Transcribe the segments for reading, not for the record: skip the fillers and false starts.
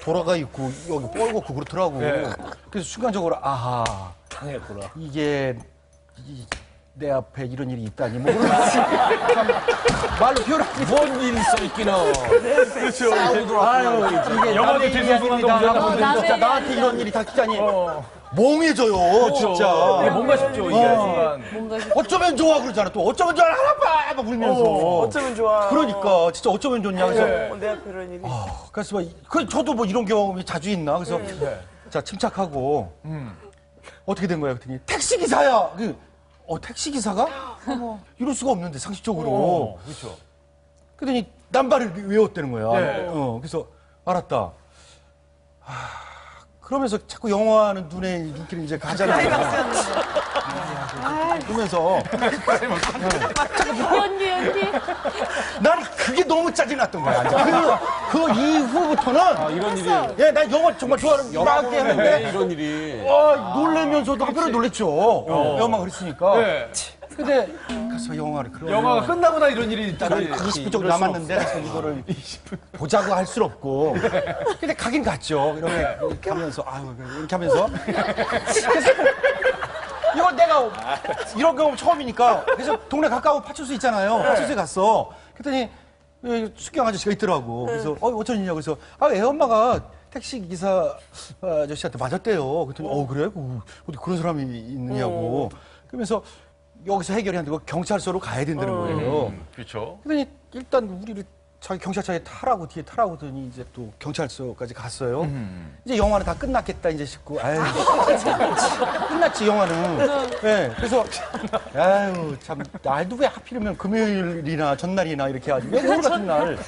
돌아가 있고 여기 뻘겋고 그렇더라고. 그래서 순간적으로 아하 당했구나. 이게 내 앞에 이런 일이 있다니 뭐 그런 참 말로 표현하기 뭔 일이 있어 있기는. 그렇죠. 아유 이게 영화도 남의 일이 뒤숭숭한 아닙니다. 거 보잖아. 진짜 나한테 이런 일이 닥치자니 멍해져요 진짜. 이게 뭔가 싶죠, 이게 순간. 어쩌면 좋아 그러잖아 또 어쩌면 좋아 하나봐 막 울면서 어쩌면 좋아. 그러니까 진짜 어쩌면 좋냐 그래서 내 앞에 이런 일이. 그래서 뭐, 저도 뭐 이런 경험이 자주 있나 그래서 자 침착하고 어떻게 된 거야 그랬더니 택시 기사야. 택시 기사가 이럴 수가 없는데 상식적으로. 그렇죠. 그랬더니 남발을 외웠다는 거야. 네. 그래서 알았다. 그러면서 자꾸 영화하는 눈에 눈길이 이제 가잖아요. 그러면서 연기. 난 그게 너무 짜증났던 거야. 그 이후부터는 이런 일이. 예, 난 영화 정말 좋아하는 영화게 했는데 이런 일이. 놀라면서도 한편으로 놀랬죠. 영화가 그랬으니까. 네. 근데 가서 영화를 그런 영화가 끝나고 나 이런 일이 딱 20분 정도 남았는데 그래서 이거를 보자고 할 수 없고 근데 가긴 갔죠. 이렇게 하면서 아유 이렇게 하면서 그래서 이건 내가 이런 경험 처음이니까 그래서 동네 가까운 파출소 있잖아요. 파출소에 갔어. 그랬더니 수경 아저씨가 있더라고. 그래서 어쩐 일이냐고 그래서 애 엄마가 택시 기사 아저씨한테 맞았대요. 그랬더니 그래? 어디 그런 사람이 있느냐고. 그러면서 여기서 해결이 안 되고 경찰서로 가야 된다는 거예요. 그렇죠. 그러더니 일단 우리를 자기 경찰차에 타라고 뒤에 타라고 하더니 이제 또 경찰서까지 갔어요. 이제 영화는 다 끝났겠다 이제 싶고 아유 끝났지 영화는. 네, 그래서 아유 참 날도 왜 하필이면 금요일이나 전날이나 이렇게 해가지고 왜 오늘 같은 날.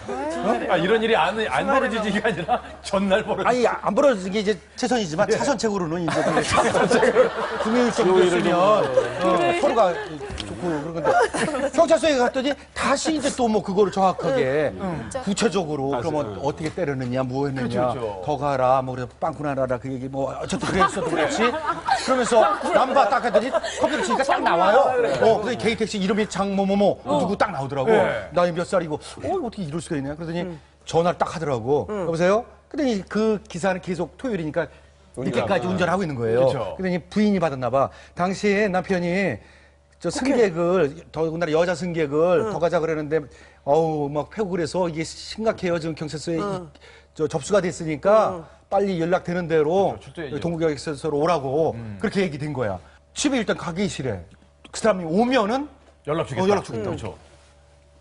이런 일이 안 벌어지지가 아니라 전날 벌어지. 아니 안 벌어지는 게 이제 최선이지만 차선책으로는 이제 금요일 정도였으면 서로가 좋고 그런데 경찰서에 갔더니 다시 이제 또 뭐 그거를 정확하게 구체적으로 그러면 어떻게 때렸느냐 뭐 했느냐 그렇죠. 더 가라 뭐 그래서 빵꾸 나라 그 얘기 뭐 어쨌든 그랬어도 그렇지 그러면서 남바 딱 했더니 컴퓨터 치니까 딱 나와요. 그래서 개인 택시 이름이 장뭐뭐뭐 누구 딱 나오더라고. 나이 몇 살이고 어떻게 이럴 수가 있냐 그러더니 전화를 딱 하더라고. 여보세요? 그랬더니 그 기사는 계속 토요일이니까 늦게까지 운전하고 있는 거예요. 그쵸. 그랬더니 부인이 받았나 봐. 당시에 남편이 저 승객을 더군다나 여자 승객을 더 가자 그러는데 막 패고 그래서 이게 심각해요. 지금 경찰서에 저 접수가 됐으니까 빨리 연락되는 대로 출두해야죠. 동부경찰서로 오라고 그렇게 얘기된 거야. 집에 일단 가기 싫어. 그 사람이 오면은 연락 주겠다. 연락 주겠다. 그렇죠.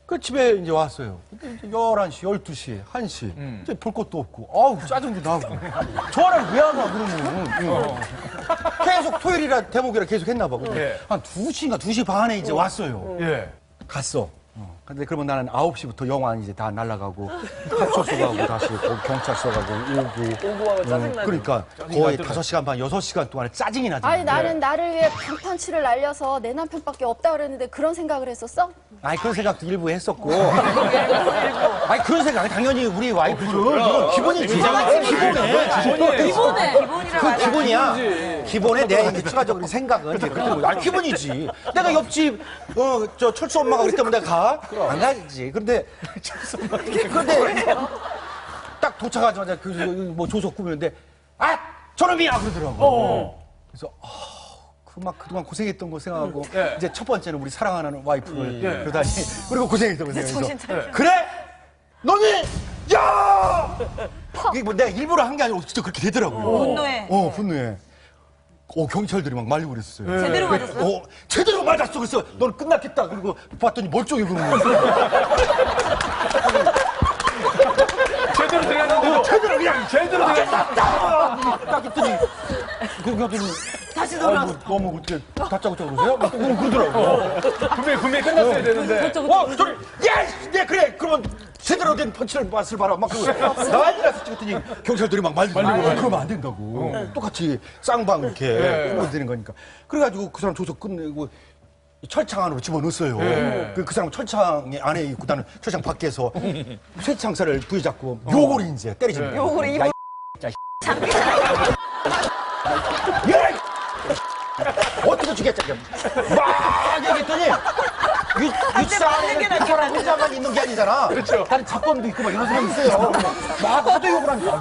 그 집에 이제 왔어요. 근데 이제 11시, 12시, 1시. 이제 볼 것도 없고, 아우, 짜증도 나고. 전화를 왜 안 와, 그러면. 계속 토요일이라 대목이라 계속 했나 봐. 한 2시인가 2시 반에 이제 왔어요. 갔어. 근데 그러면 나는 9시부터 영화 이제 다 날아가고, 파출소 가고, 다시 거기 경찰서 가고, 오고. 하고 짜증나지. 그러니까 거의 5시간 반, 6시간 동안에 짜증이 나지. 아니 나는 나를 위해 방탄치를 날려서 내 남편밖에 없다 그랬는데 그런 생각을 했었어? 아니 그런 생각도 일부 했었고. 아니 그런 생각 당연히 우리 와이프를 이건 기본이지. 기본에. 그 기본이야. 기본에 내 이제 추가적으로 생각은 이제 그런 거. 아니 기본이지. 내가 옆집 저 철수 엄마가 그랬기 때문에 내가 가? 안 가지. 그런데 딱 도착하자마자 그 뭐 조석 꾸미는데 저놈이야 그러더라고. 그래서 그동안 고생했던 거 생각하고 이제 첫 번째는 우리 사랑하는 와이프를 그러다니 그리고 고생했던 거 생각해서 그래? 너는 야! 이게 뭐 내가 일부러 한 게 아니고 진짜 그렇게 되더라고요. 분노해. 분노해. 경찰들이 막 말리고 그랬어요. 제대로 맞았어? 제대로 맞았어. 그래서 너는 끝났겠다. 그리고 봤더니 멀쩡히 그러는 거야. 제대로 들어갔는데도. 제대로 그냥 제대로 들어갔어. 딱 했더니 그랬더니 다시 돌아. 너무 그렇게 다짜고짜 그러세요? 막 그러더라고. 분명히 끝났어야 되는데. 저를 네 그래 그러면 제대로 된 펀치를 맛을 봐라 막 그러고 난리 나서 찍었더니 경찰들이 막 말리고 그러면 안 된다고 똑같이 쌍방 이렇게 끊어야 되는 거니까 그래가지고 그 사람 조석 끝내고 철창 안으로 집어넣었어요. 그 사람은 철창 안에 있고 나는 철창 밖에서 쇠창살을 부여잡고 요거를 이제 때리시는 거예요. 요거를 야, 이 어떻게 죽였자 막 얘기했더니 이 사람 혼자만 있는 게 아니잖아. 다른 잡범도 있고 막 이런 사람이 있어요. 막 하도 욕을 하니까.